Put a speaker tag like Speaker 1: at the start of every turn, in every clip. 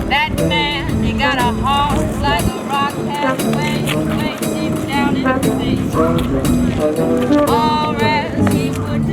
Speaker 1: That man, he got a heart like a rock halfway, way deep down in the sea. All else he would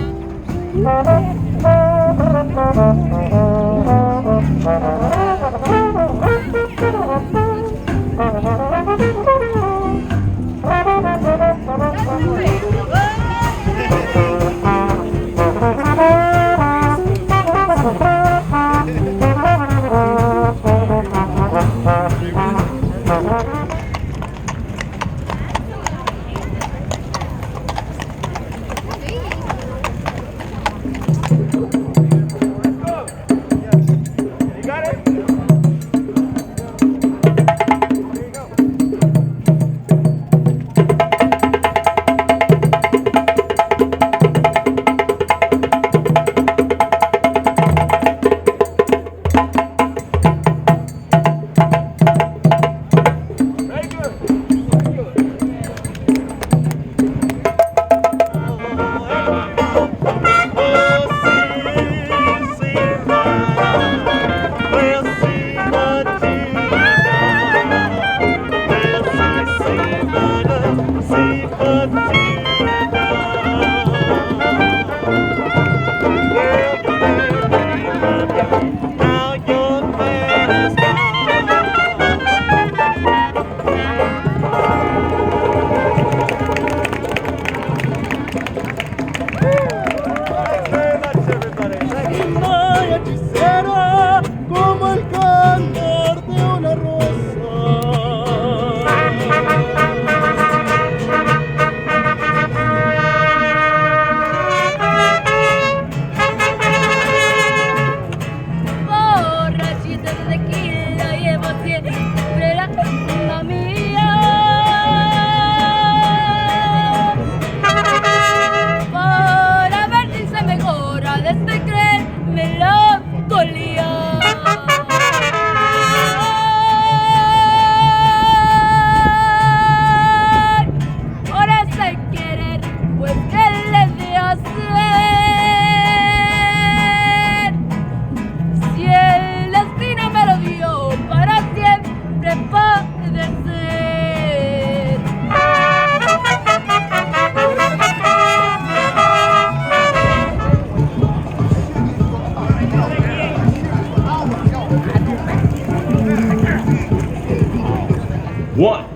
Speaker 2: One,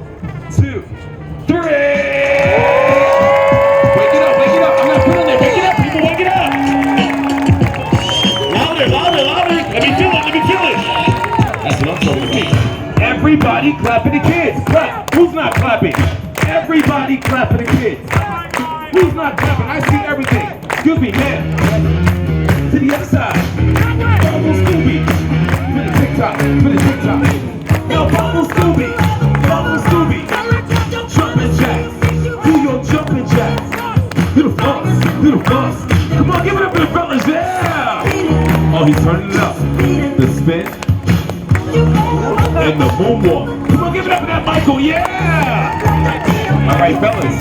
Speaker 2: two, three! Wake it up, wake it up. I'm gonna put it there. Wake it up, people, wake it up! Louder, louder, louder. Let me feel it, let me feel it. That's what I'm talking about. Everybody clapping the kids. Clap. Who's not clapping? Everybody clapping the kids. Who's not clapping? I see everything. Excuse me, man. To the other side. Bubble Scooby. For the TikTok, for the TikTok. Now Bubble Scooby. Bubble Scooby, jumping jacks, do your jumping jacks. Little floss, little floss. Come on, give it up to the fellas, yeah! Oh, he's turning it up. The spin and the moonwalk. Come on, give it up to that Michael, yeah! All right, fellas.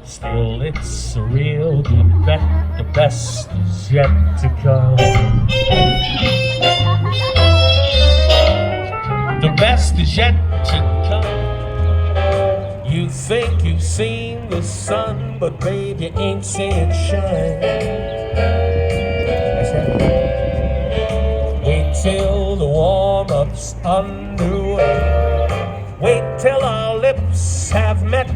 Speaker 3: Still, it's surreal, the best is yet to come. The best is yet to come. You think you've seen the sun, but babe, you ain't seen it shine. That's right. Wait till the warm-up's underway. Wait till our lips have met